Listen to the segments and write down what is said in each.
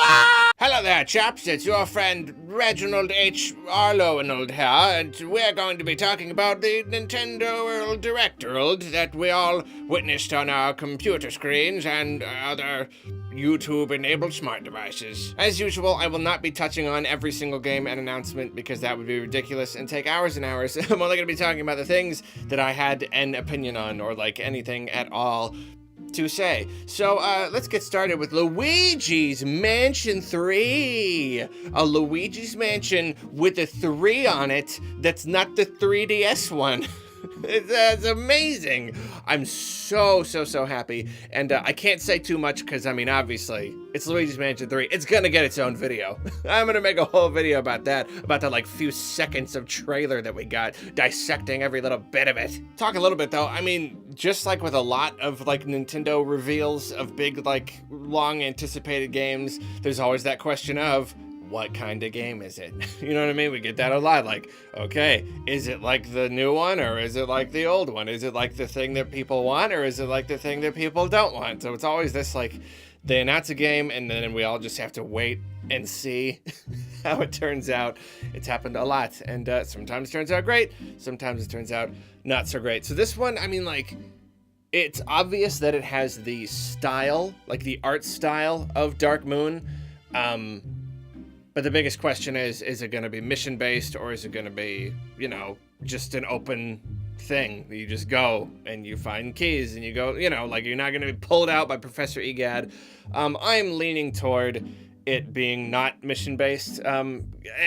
Hello there, chaps. It's your friend Reginald H. Arlo and here, and we're going to be talking about the Nintendo World Direct World that we all witnessed on our computer screens and other YouTube-enabled smart devices. As usual, I will not be touching on every single game and announcement because that would be ridiculous and take hours and hours. I'm only going to be talking about the things that I had an opinion on, or like anything at all to say. So let's get started with Luigi's Mansion 3. A Luigi's Mansion with a 3 on it that's not the 3DS one. It's amazing. I'm so happy. And I can't say too much because, I mean, obviously, it's Luigi's Mansion 3. It's gonna get its own video. I'm gonna make a whole video about that like few seconds of trailer that we got, dissecting every little bit of it. Talk a little bit though, I mean, just like with a lot of like Nintendo reveals of big, like long anticipated games, there's always that question of, what kind of game is it? You know what I mean? We get that a lot, like, okay, is it like the new one or is it like the old one? Is it like the thing that people want or is it like the thing that people don't want? So it's always this, like, they announce a game and then we all just have to wait and see how it turns out. It's happened a lot, and sometimes it turns out great, sometimes it turns out not so great. So this one, I mean, like, it's obvious that it has the style, like the art style of Dark Moon, but the biggest question is it going to be mission-based or is it going to be, you know, just an open thing? You just go and you find keys and you go, you know, like you're not going to be pulled out by Professor Egad. I'm leaning toward it being not mission-based. I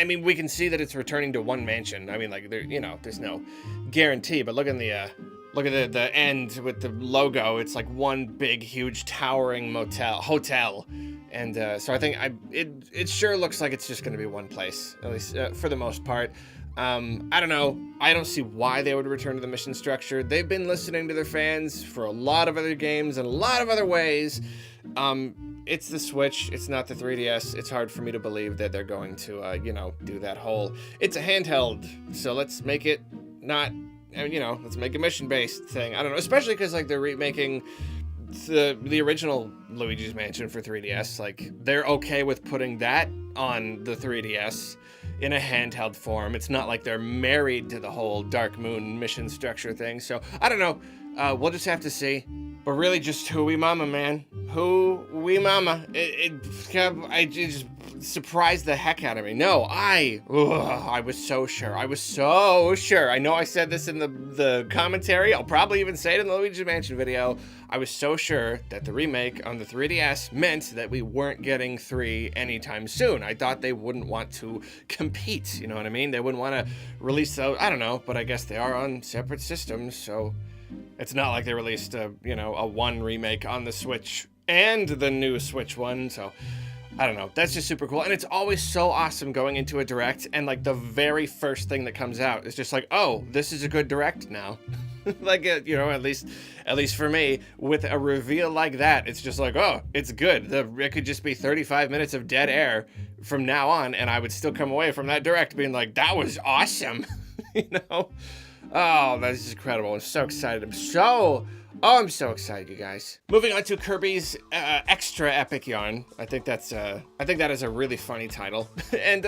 mean, we can see that it's returning to one mansion. I mean, like, there, you know, there's no guarantee, but look at the end with the logo. It's like one big, huge, towering hotel. And so I think it sure looks like it's just going to be one place, at least for the most part. I don't know. I don't see why they would return to the mission structure. They've been listening to their fans for a lot of other games and a lot of other ways. It's the Switch. It's not the 3DS. It's hard for me to believe that they're going to, you know, do that whole... It's a handheld, so let's make it not... you know, let's make a mission-based thing. I don't know, especially because, like, they're remaking the original Luigi's Mansion for 3DS. Like, they're okay with putting that on the 3DS in a handheld form. It's not like they're married to the whole Dark Moon mission structure thing. So, I don't know. We'll just have to see. But really, just hooey mama, man. Hooey mama. It just surprised the heck out of me. No, I was so sure. I know I said this in the commentary. I'll probably even say it in the Luigi Mansion video. I was so sure that the remake on the 3DS meant that we weren't getting 3 anytime soon. I thought they wouldn't want to compete, you know what I mean? They wouldn't want to release those, I don't know, but I guess they are on separate systems, so it's not like they released a 1 remake on the Switch and the new Switch one, so I don't know. That's just super cool. And it's always so awesome going into a Direct and like the very first thing that comes out is just like, oh, this is a good Direct now. Like, you know, at least for me, with a reveal like that, it's just like, oh, it's good. It could just be 35 minutes of dead air from now on, and I would still come away from that Direct being like, that was awesome. You know? Oh, that is incredible. I'm so excited. I'm so excited, you guys. Moving on to Kirbys Extra Epic Yarn. I think that is a really funny title. And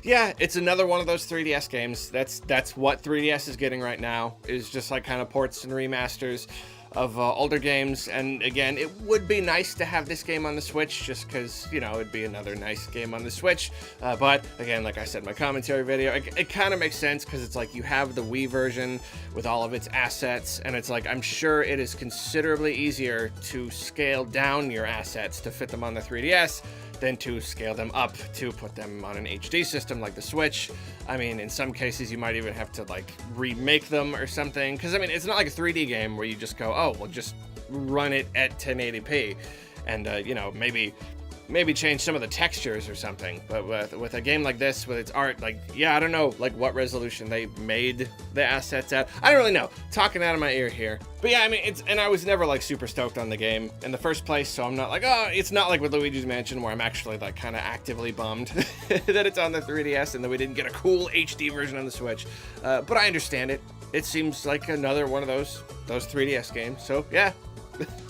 yeah, it's another one of those 3DS games. That's what 3DS is getting right now, is just like kind of ports and remasters of older games. And again, it would be nice to have this game on the Switch just because, you know, it'd be another nice game on the Switch. But again, like I said in my commentary video, it kind of makes sense because it's like you have the Wii version with all of its assets, and it's like I'm sure it is considerably easier to scale down your assets to fit them on the 3DS than to scale them up to put them on an HD system like the Switch. I mean, in some cases, you might even have to, like, remake them or something. Because, I mean, it's not like a 3D game where you just go, oh, well, just run it at 1080p. And, you know, maybe change some of the textures or something. But with a game like this, with its art, like, yeah, I don't know, like, what resolution they made the assets at. I don't really know. Talking out of my ear here. But yeah, I mean, and I was never, like, super stoked on the game in the first place, so I'm not like, oh, it's not like with Luigi's Mansion where I'm actually, like, kind of actively bummed that it's on the 3DS and that we didn't get a cool HD version on the Switch. But I understand it. It seems like another one of those 3DS games, so yeah,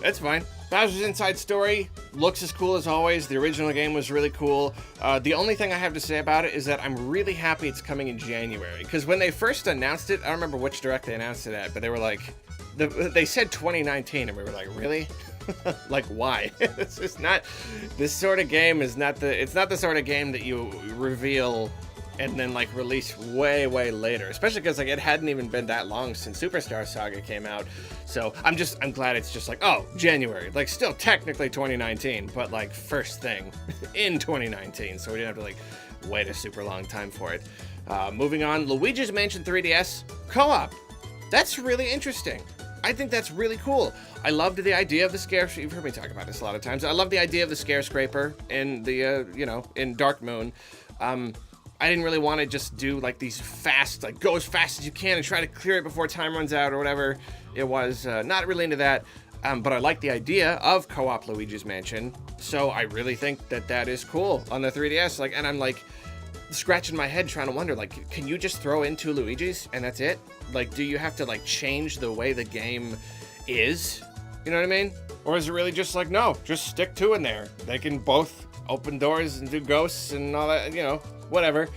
that's fine. Bowser's Inside Story looks as cool as always. The original game was really cool. The only thing I have to say about it is that I'm really happy it's coming in January. Because when they first announced it, I don't remember which direct they announced it at, but they were like, they said 2019, and we were like, really? Like, why? It's just not, this sort of game is not it's not the sort of game that you reveal and then like release way later, especially because like it hadn't even been that long since Superstar Saga came out. So I'm glad it's just like, oh, January, like still technically 2019, but like first thing in 2019, so we didn't have to like wait a super long time for it. Moving on, Luigi's Mansion 3DS co-op. That's really interesting. I think that's really cool. I loved the idea of the scare. You've heard me talk about this a lot of times. I love the idea of the scare scraper in the in Dark Moon. I didn't really want to just do like these fast, like go as fast as you can and try to clear it before time runs out or whatever. It was not really into that, but I like the idea of co-op Luigi's Mansion. So I really think that is cool on the 3DS. Like, and I'm like scratching my head trying to wonder, like, can you just throw in two Luigis and that's it? Like, do you have to like change the way the game is? You know what I mean? Or is it really just like, no, just stick two in there. They can both open doors and do ghosts and all that, whatever.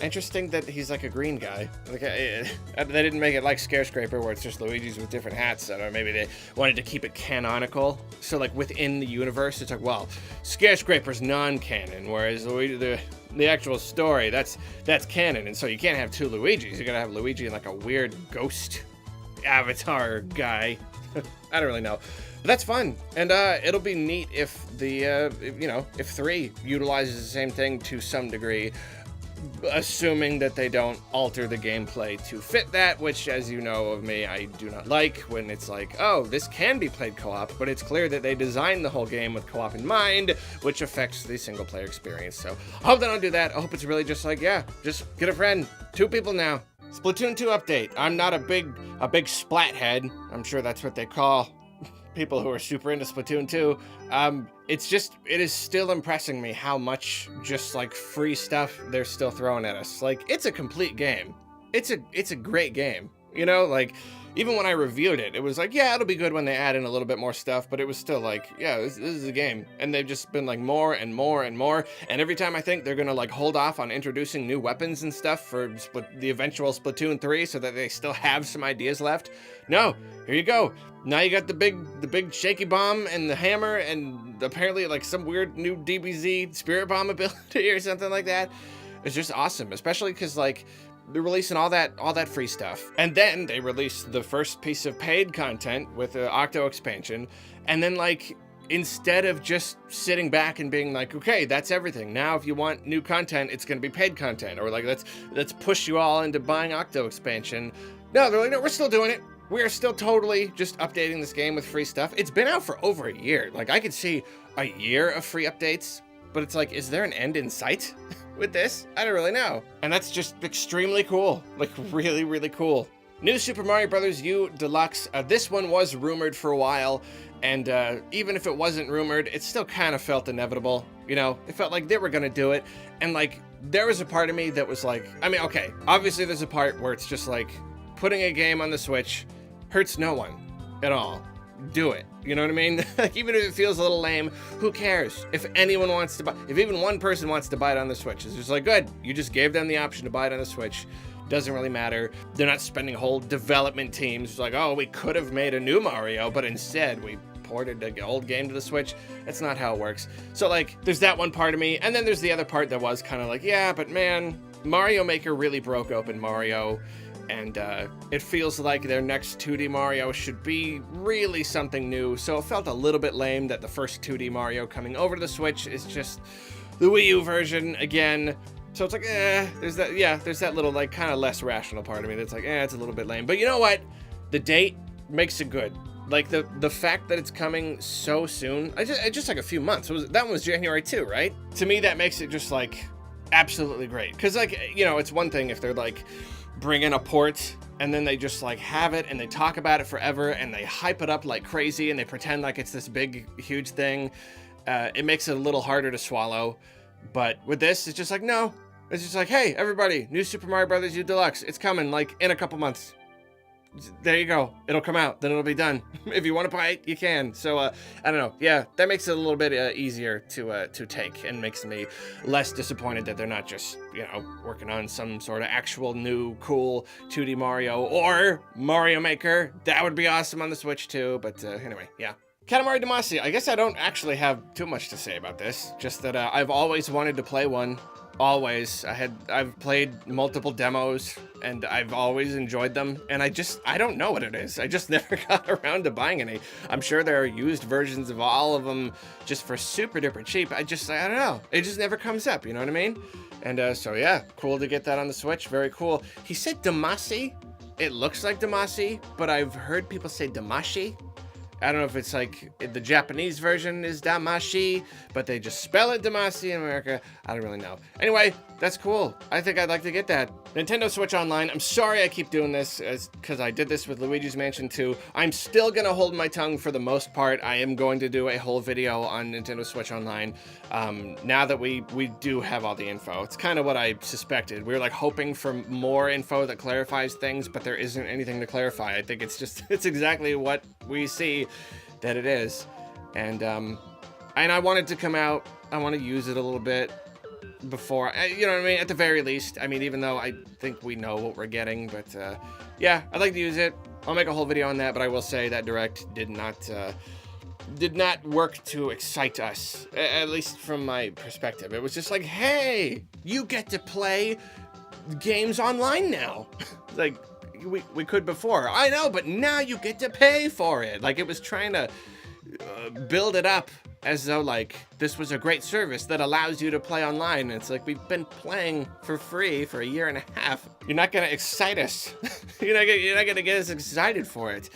Interesting that he's like a green guy. Like they didn't make it like Scare Scraper where it's just Luigi's with different hats. I don't know, maybe they wanted to keep it canonical. So like within the universe, it's like, well, Scare Scraper's non-canon, whereas Luigi, the actual story, that's canon. And so you can't have two Luigis. You gotta have Luigi and like a weird ghost avatar guy. I don't really know. But that's fun, and it'll be neat if if 3 utilizes the same thing to some degree, assuming that they don't alter the gameplay to fit that, which, as you know of me, I do not like when it's like, oh, this can be played co-op, but it's clear that they designed the whole game with co-op in mind, which affects the single-player experience. So I hope they don't do that. I hope it's really just like, yeah, just get a friend. 2 people now. Splatoon 2 update. I'm not a big splat head. I'm sure that's what they call people who are super into Splatoon 2. It is still impressing me how much just like free stuff they're still throwing at us. Like, it's a complete game. It's a great game. Like, even when I reviewed it, it was like, yeah, it'll be good when they add in a little bit more stuff, but it was still like, yeah, this is a game. And they've just been like more and more and more. And every time I think they're gonna like hold off on introducing new weapons and stuff for the eventual Splatoon 3 so that they still have some ideas left. No, here you go. Now you got the big shaky bomb and the hammer and apparently like some weird new DBZ spirit bomb ability or something like that. It's just awesome, especially because like they're releasing all that free stuff. And then they released the first piece of paid content with the Octo expansion. And then like, instead of just sitting back and being like, okay, that's everything. Now, if you want new content, it's going to be paid content. Or like, let's push you all into buying Octo expansion. No, they're like, no, we're still doing it. We are still totally just updating this game with free stuff. It's been out for over a year. Like, I could see a year of free updates, but it's like, is there an end in sight with this? I don't really know. And that's just extremely cool. Like, really, really cool. New Super Mario Bros. U Deluxe. This one was rumored for a while, and even if it wasn't rumored, it still kind of felt inevitable. It felt like they were gonna do it, and like, there was a part of me that was like, I mean, okay, obviously there's a part where it's just like, putting a game on the Switch hurts no one at all. Do it. You know what I mean? Like, even if it feels a little lame, who cares? If anyone wants to buy, if even one person wants to buy it on the Switch, it's just like, good. You just gave them the option to buy it on the Switch. Doesn't really matter. They're not spending whole development teams. It's like, oh, we could have made a new Mario, but instead we ported the old game to the Switch. That's not how it works. So like, there's that one part of me, and then there's the other part that was kind of like, yeah, but man, Mario Maker really broke open Mario. And it feels like their next 2D Mario should be really something new. So it felt a little bit lame that the first 2D Mario coming over to the Switch is just the Wii U version again. So it's like, there's that little like kind of less rational part of me that's like, it's a little bit lame. But you know what? The date makes it good. Like the fact that it's coming so soon, just like a few months. That one was January 2, right? To me, that makes it just like absolutely great. Because like, it's one thing if they're like, bring in a port and then they just like have it and they talk about it forever and they hype it up like crazy and they pretend like it's this big huge thing. It makes it a little harder to swallow, but with this it's just like, no, it's just like, hey everybody, new Super Mario Bros. U Deluxe, it's coming like in a couple months. there you go. It'll come out, then it'll be done. If you want to buy it, you can. So I don't know. Yeah, that makes it a little bit easier to take, and makes me less disappointed that they're not just, working on some sort of actual new cool 2D Mario or Mario Maker. That would be awesome on the Switch too. But anyway, yeah. Katamari Damacy. I guess I don't actually have too much to say about this. Just that I've always wanted to play one. Always. I've played multiple demos and I've always enjoyed them, and I don't know what it is. I just never got around to buying any. I'm sure there are used versions of all of them just for super duper cheap. I don't know. It just never comes up, you know what I mean? And so yeah, cool to get that on the Switch. Very cool. He said Damacy. It looks like Damacy, but I've heard people say Damashi. I don't know if it's like the Japanese version is Damashi, but they just spell it Damacy in America. I don't really know. Anyway, that's cool. I think I'd like to get that. Nintendo Switch Online. I'm sorry I keep doing this because I did this with Luigi's Mansion 2. I'm still going to hold my tongue for the most part. I am going to do a whole video on Nintendo Switch Online now that we do have all the info. It's kind of what I suspected. We were like hoping for more info that clarifies things, but there isn't anything to clarify. I think it's exactly what we see that it is. And I want it to come out. I want to use it a little bit before, you know what I mean? At the very least. I mean, even though I think we know what we're getting, but yeah, I'd like to use it. I'll make a whole video on that, but I will say that Direct did not work to excite us, at least from my perspective. It was just like, hey, you get to play games online now. Like, we could before. I know, but now you get to pay for it. Like, it was trying to build it up as though, like, this was a great service that allows you to play online. And it's like, we've been playing for free for a year and a half. You're not going to excite us. You're not going to get us excited for it.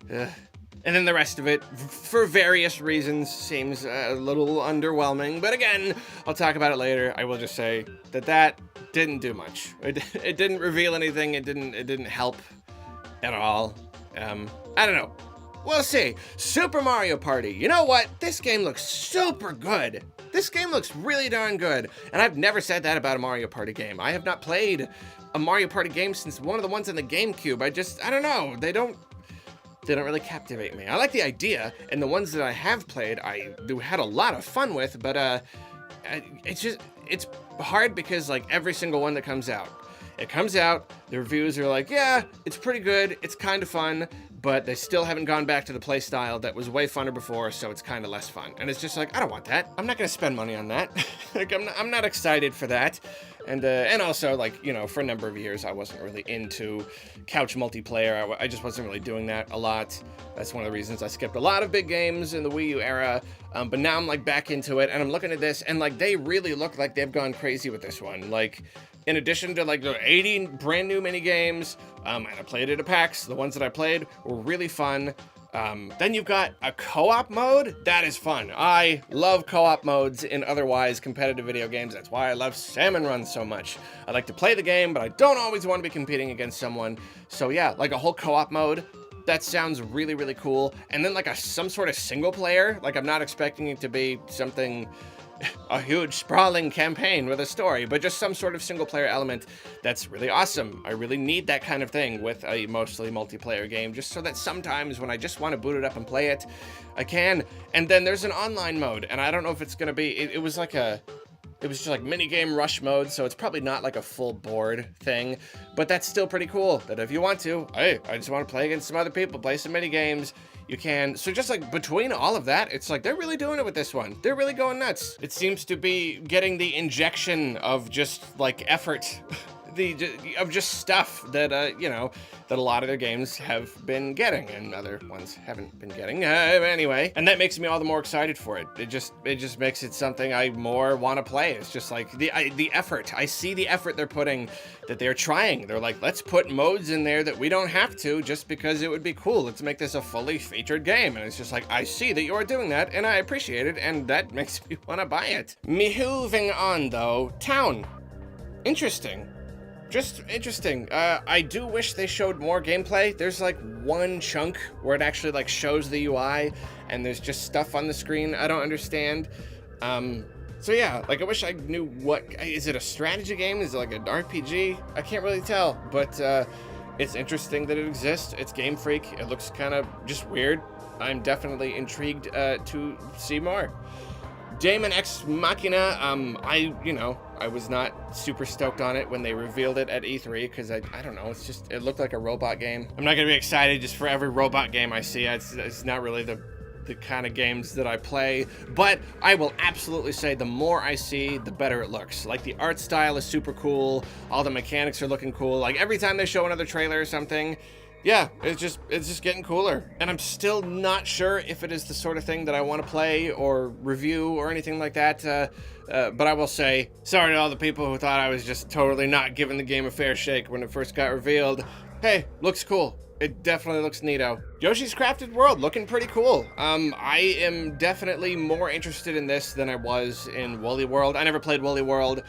And then the rest of it, for various reasons, seems a little underwhelming. But again, I'll talk about it later. I will just say that didn't do much. It didn't reveal anything. It didn't help at all. I don't know. We'll see. Super Mario Party. You know what? This game looks super good. This game looks really darn good. And I've never said that about a Mario Party game. I have not played a Mario Party game since one of the ones in the GameCube. I don't know. They don't really captivate me. I like the idea, and the ones that I have played, I had a lot of fun with, but it's hard because, like, every single one that comes out, the reviews are like, yeah, it's pretty good, it's kind of fun, but they still haven't gone back to the play style that was way funner before, so it's kind of less fun. And it's just like, I don't want that. I'm not going to spend money on that. Like, I'm not excited for that. And also, like, for a number of years, I wasn't really into couch multiplayer. I just wasn't really doing that a lot. That's one of the reasons I skipped a lot of big games in the Wii U era. But now I'm, like, back into it, and I'm looking at this, and, like, they really look like they've gone crazy with this one. Like, in addition to, like, the 80 brand new mini games, and I played it at PAX, the ones that I played were really fun. Then you've got a co-op mode. That is fun. I love co-op modes in otherwise competitive video games. That's why I love Salmon Run so much. I like to play the game, but I don't always want to be competing against someone. So yeah, like a whole co-op mode. That sounds really, really cool. And then like some sort of single player. Like, I'm not expecting it to be something, a huge sprawling campaign with a story, but just some sort of single player element. That's really awesome. I really need that kind of thing with a mostly multiplayer game, just so that sometimes when I just want to boot it up and play it, I can. And then there's an online mode, and I don't know if it's gonna be, it was just like mini game rush mode, so it's probably not like a full board thing, but that's still pretty cool, that if you want to, hey, I just want to play against some other people, play some mini games, you can. So just like between all of that, it's like they're really doing it with this one. They're really going nuts. It seems to be getting the injection of just like effort, of just stuff that, that a lot of their games have been getting and other ones haven't been getting. Anyway, and that makes me all the more excited for it. It just makes it something I more want to play. It's just like the effort. I see the effort they're putting, that they're trying. They're like, let's put modes in there that we don't have to just because it would be cool. Let's make this a fully featured game. And it's just like, I see that you're doing that and I appreciate it, and that makes me want to buy it. Moving on though, Town. Interesting. Just interesting. I do wish they showed more gameplay. There's like one chunk where it actually like shows the UI and there's just stuff on the screen I don't understand. So yeah, like I wish I knew is it a strategy game? Is it like an RPG? I can't really tell, but It's interesting that it exists. It's Game Freak. It looks kind of just weird. I'm definitely intrigued to see more. Damon Ex Machina, I was not super stoked on it when they revealed it at E3 because I don't know, it looked like a robot game. I'm not gonna be excited just for every robot game I see. It's not really the kind of games that I play, but I will absolutely say the more I see, the better it looks. Like the art style is super cool, all the mechanics are looking cool. Like every time they show another trailer or something, yeah, it's just getting cooler. And I'm still not sure if it is the sort of thing that I want to play or review or anything like that. But I will say, sorry to all the people who thought I was just totally not giving the game a fair shake when it first got revealed. Hey, looks cool. It definitely looks neato. Yoshi's Crafted World, looking pretty cool. I am definitely more interested in this than I was in Woolly World. I never played Woolly World.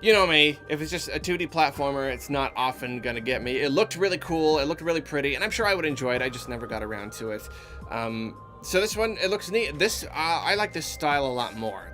You know me, if it's just a 2D platformer, it's not often gonna get me. It looked really cool, it looked really pretty, and I'm sure I would enjoy it, I just never got around to it. So this one, it looks neat. I like this style a lot more.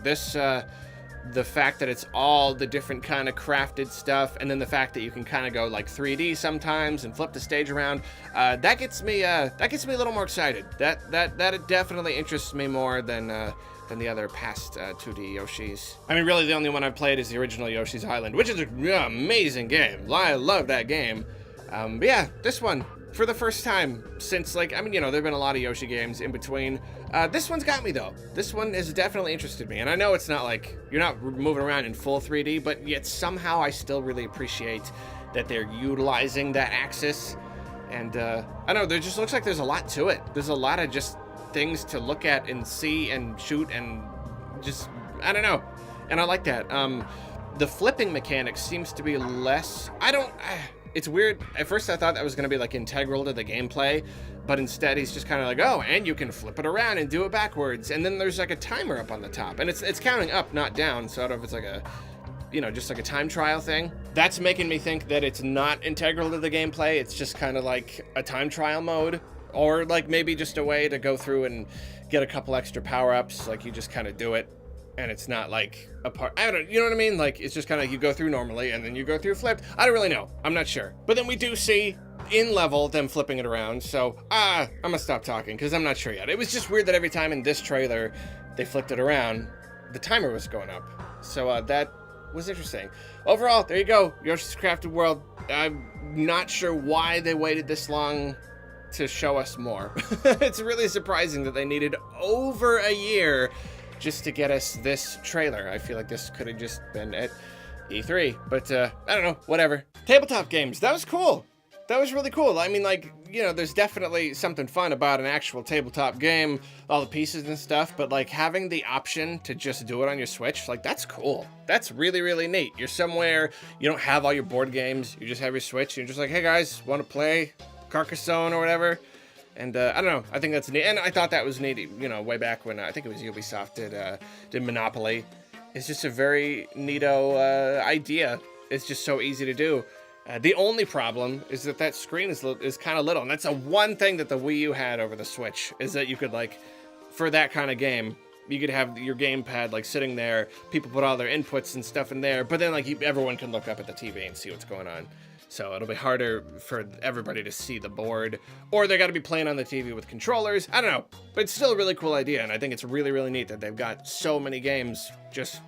The fact that it's all the different kind of crafted stuff, and then the fact that you can kind of go like 3D sometimes and flip the stage around, that gets me a little more excited. That definitely interests me more than the other past 2D Yoshis. I mean, really the only one I've played is the original Yoshi's Island, which is an amazing game. I love that game. But yeah, this one, for the first time since, like, I mean, you know, there've been a lot of Yoshi games in between. This one's got me, though. This one has definitely interested me. And I know it's not like, you're not moving around in full 3D, but yet somehow I still really appreciate that they're utilizing that axis. And I don't know, there just looks like there's a lot to it. There's a lot of just things to look at and see and shoot and just, I don't know. And I like that. The flipping mechanic seems to be less, it's weird. At first I thought that was going to be like integral to the gameplay, but instead he's just kind of like, oh, and you can flip it around and do it backwards. And then there's like a timer up on the top, and it's counting up, not down. So I don't know if it's like a, you know, just like a time trial thing. That's making me think that it's not integral to the gameplay. It's just kind of like a time trial mode, or like maybe just a way to go through and get a couple extra power-ups. Like you just kind of do it, and it's not like a part, I don't, you know what I mean? Like it's just kind of, you go through normally and then you go through flipped. I don't really know. I'm not sure. But then we do see in level them flipping it around. So I'm gonna stop talking because I'm not sure yet. It was just weird that every time in this trailer they flipped it around, the timer was going up. So that was interesting. Overall, there you go. Yoshi's Crafted World. I'm not sure why they waited this long to show us more. It's really surprising that they needed over a year just to get us this trailer. I feel like this could have just been at E3, but I don't know, whatever. Tabletop Games, that was cool. That was really cool. I mean, like, you know, there's definitely something fun about an actual tabletop game, all the pieces and stuff, but like having the option to just do it on your Switch, like that's cool. That's really, really neat. You're somewhere, you don't have all your board games, you just have your Switch, and you're just like, hey guys, want to play Carcassonne or whatever? And I don't know, I think that's neat. And I thought that was neat, you know, way back when I think it was Ubisoft did Monopoly. It's just a very neato idea. It's just so easy to do. The only problem is that screen is kind of little, and that's the one thing that the Wii U had over the Switch, is that you could, like, for that kind of game, you could have your gamepad like sitting there, people put all their inputs and stuff in there, but then like everyone can look up at the TV and see what's going on. So it'll be harder for everybody to see the board, or they got to be playing on the TV with controllers. I don't know, but it's still a really cool idea, and I think it's really, really neat that they've got so many games just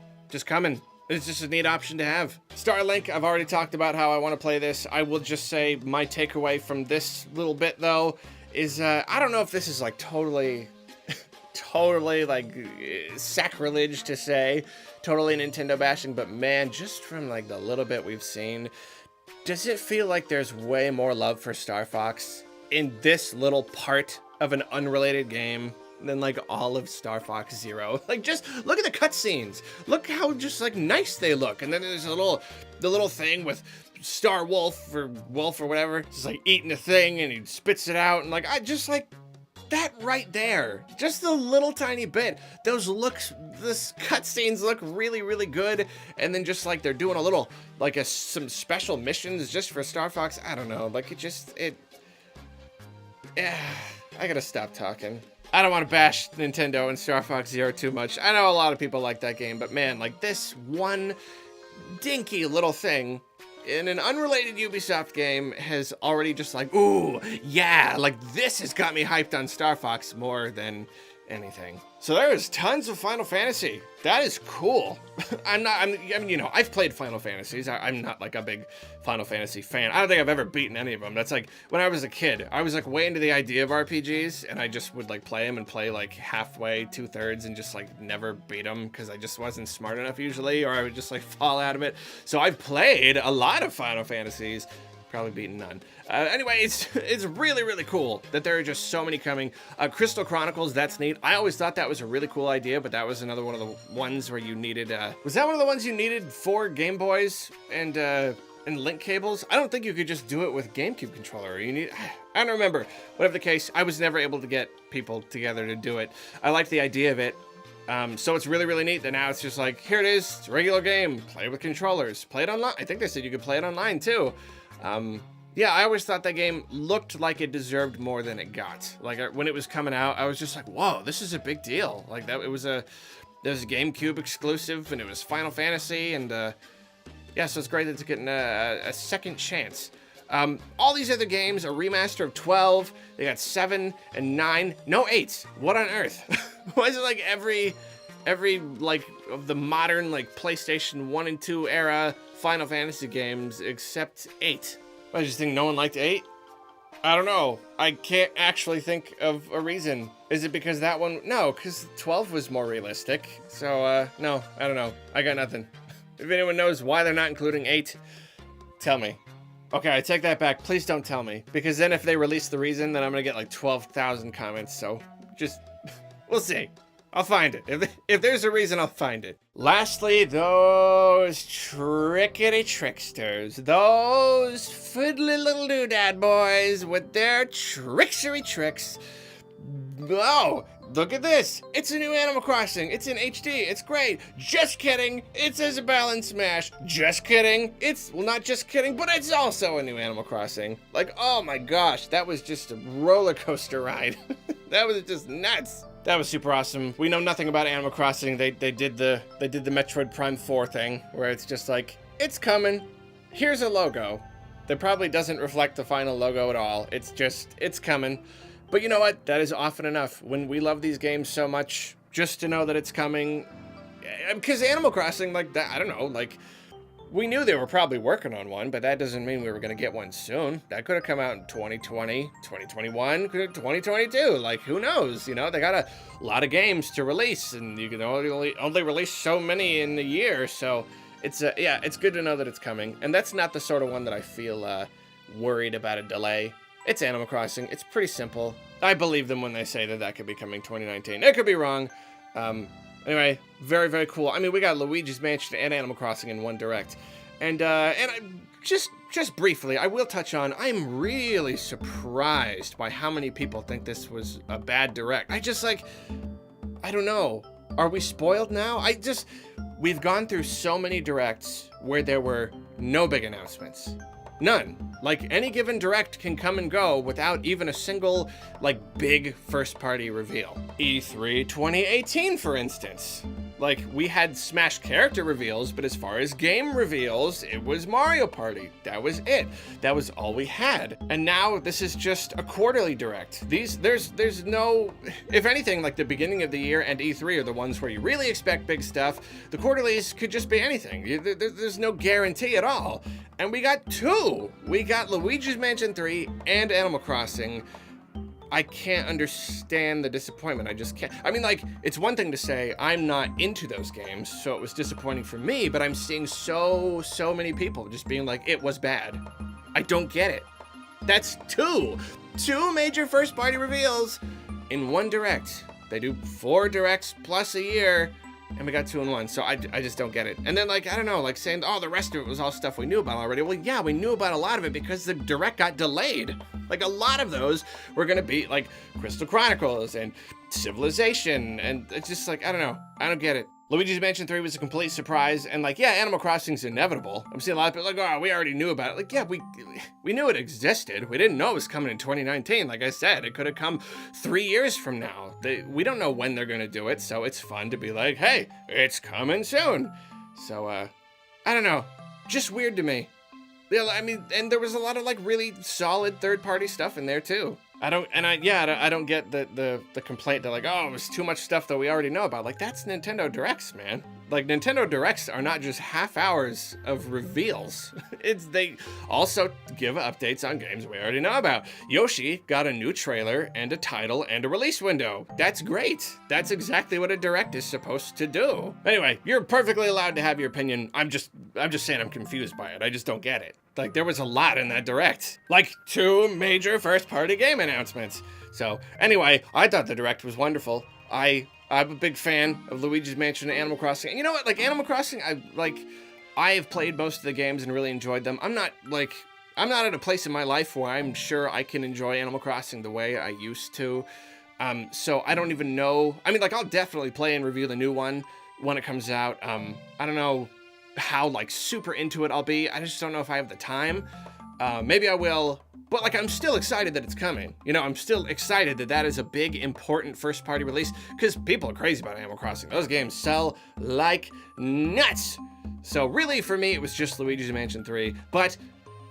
coming. It's just a neat option to have. Starlink, I've already talked about how I want to play this. I will just say my takeaway from this little bit, though, is I don't know if this is like totally like sacrilege to say, totally Nintendo bashing, but man, just from like the little bit we've seen, does it feel like there's way more love for Star Fox in this little part of an unrelated game than like all of Star Fox Zero? Like, just look at the cutscenes. Look how just like nice they look. And then there's the little thing with Star Wolf or whatever, just like eating a thing and he spits it out, and like I just like that right there, just a little tiny bit. This cutscenes look really, really good, and then just like they're doing a little like some special missions just for Star Fox. I don't know, like I gotta stop talking. I don't want to bash Nintendo and Star Fox Zero too much. I know a lot of people like that game, but man, like this one dinky little thing in an unrelated Ubisoft game has already just like, ooh, yeah, like this has got me hyped on Star Fox more than anything. So there is tons of Final Fantasy. That is cool. I mean, you know, I've played Final Fantasies. I'm not like a big Final Fantasy fan. I don't think I've ever beaten any of them. That's like, when I was a kid, I was like way into the idea of RPGs, and I just would like play them and play like halfway, 2/3, and just like never beat them because I just wasn't smart enough usually, or I would just like fall out of it. So I've played a lot of Final Fantasies. Probably beaten none. Anyway, it's really, really cool that there are just so many coming. Crystal Chronicles, that's neat. I always thought that was a really cool idea, but that was another one of the ones where you needed, was that one of the ones you needed 4 Game Boys and link cables? I don't think you could just do it with GameCube controller. I don't remember. Whatever the case, I was never able to get people together to do it. I liked the idea of it. So it's really, really neat that now it's just like, here it is, it's a regular game, play with controllers, play it online. I think they said you could play it online too. Yeah, I always thought that game looked like it deserved more than it got. Like when it was coming out, I was just like, whoa, this is a big deal. Like that, it was a GameCube exclusive, and it was Final Fantasy, and yeah, so it's great that it's getting a second chance. All these other games, a remaster of 12, they got 7 and 9, no 8. What on earth? Why is it like every like of the modern like PlayStation 1 and 2 era Final Fantasy games except 8? I just think no one liked 8. I don't know. I can't actually think of a reason. Is it because that one? No, because 12 was more realistic. So, no, I don't know. I got nothing. If anyone knows why they're not including 8, tell me. Okay, I take that back. Please don't tell me. Because then if they release the reason, then I'm going to get like 12,000 comments. So just, we'll see. I'll find it. If there's a reason, I'll find it. Lastly, those trickety tricksters. Those fiddly little doodad boys with their tricksery tricks. Oh, look at this. It's a new Animal Crossing. It's in HD. It's great. Just kidding. It's Isabelle and Smash. Just kidding. Well, not just kidding, but it's also a new Animal Crossing. Like, oh my gosh, that was just a roller coaster ride. That was just nuts. That was super awesome. We know nothing about Animal Crossing. They did the Metroid Prime 4 thing, where it's just like, it's coming. Here's a logo that probably doesn't reflect the final logo at all. It's just, it's coming. But you know what? That is often enough. When we love these games so much, just to know that it's coming. Because Animal Crossing, like that, I don't know, like, we knew they were probably working on one, but that doesn't mean we were going to get one soon. That could have come out in 2020, 2021, 2022. Like, who knows? You know, they got a lot of games to release, and you can only release so many in a year. So it's yeah, it's good to know that it's coming. And that's not the sort of one that I feel worried about a delay. It's Animal Crossing. It's pretty simple. I believe them when they say that that could be coming 2019. It could be wrong. Anyway, very, very cool. I mean, we got Luigi's Mansion and Animal Crossing in one direct. And I just briefly, I will touch on, I'm really surprised by how many people think this was a bad direct. I don't know. Are we spoiled now? We've gone through so many directs where there were no big announcements. None. Like, any given direct can come and go without even a single, like, big first-party reveal. E3 2018, for instance. Like, we had Smash character reveals, but as far as game reveals, it was Mario Party. That was it. That was all we had. And now this is just a quarterly direct. There's no, if anything, like the beginning of the year and E3 are the ones where you really expect big stuff. The quarterlies could just be anything. There's no guarantee at all. And we got 2. We got Luigi's Mansion 3 and Animal Crossing. I can't understand the disappointment. I just can't. I mean, like, it's one thing to say I'm not into those games, so it was disappointing for me, but I'm seeing so many people just being like, it was bad. I don't get it. That's 2 major first-party reveals in one direct. They do 4 directs plus a year, and we got 2 in 1, so I just don't get it. And then, like, I don't know, like saying, oh, the rest of it was all stuff we knew about already. Well, yeah, we knew about a lot of it because the direct got delayed. Like, a lot of those were gonna be, like, Crystal Chronicles and Civilization, and it's just like, I don't know. I don't get it. Luigi's Mansion 3 was a complete surprise, and like, yeah, Animal Crossing's inevitable. I'm seeing a lot of people like, oh, we already knew about it. Like, yeah, we knew it existed. We didn't know it was coming in 2019. Like I said, it could have come 3 years from now. We don't know when they're gonna do it, so it's fun to be like, hey, it's coming soon. So, I don't know. Just weird to me. Yeah, I mean, and there was a lot of like really solid third-party stuff in there too. I don't get the complaint that like, oh, it was too much stuff that we already know about. Like, that's Nintendo Directs, man. Like, Nintendo Directs are not just half hours of reveals. They also give updates on games we already know about. Yoshi got a new trailer and a title and a release window. That's great. That's exactly what a Direct is supposed to do. Anyway, you're perfectly allowed to have your opinion. I'm just saying I'm confused by it. I just don't get it. Like, there was a lot in that Direct. Like, 2 major first-party game announcements. So, anyway, I thought the Direct was wonderful. I'm a big fan of Luigi's Mansion and Animal Crossing. And you know what? Like, Animal Crossing, I have played most of the games and really enjoyed them. I'm not at a place in my life where I'm sure I can enjoy Animal Crossing the way I used to. So I don't even know. I mean, like, I'll definitely play and review the new one when it comes out. I don't know how like super into it I'll be. I just don't know if I have the time. Maybe I will, but like I'm still excited that it's coming. You know, I'm still excited that that is a big important first party release because people are crazy about Animal Crossing. Those games sell like nuts. So really for me it was just Luigi's Mansion 3, but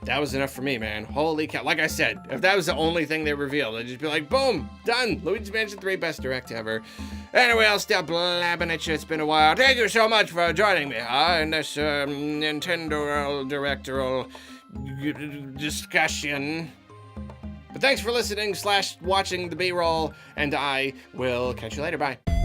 that was enough for me, man. Holy cow. Like I said, if that was the only thing they revealed, I'd just be like, boom, done. Luigi's Mansion 3, best Direct ever. Anyway, I'll stop blabbing at you. It's been a while. Thank you so much for joining me in this Nintendo World Directorial discussion. But thanks for listening / watching the B-roll, and I will catch you later. Bye.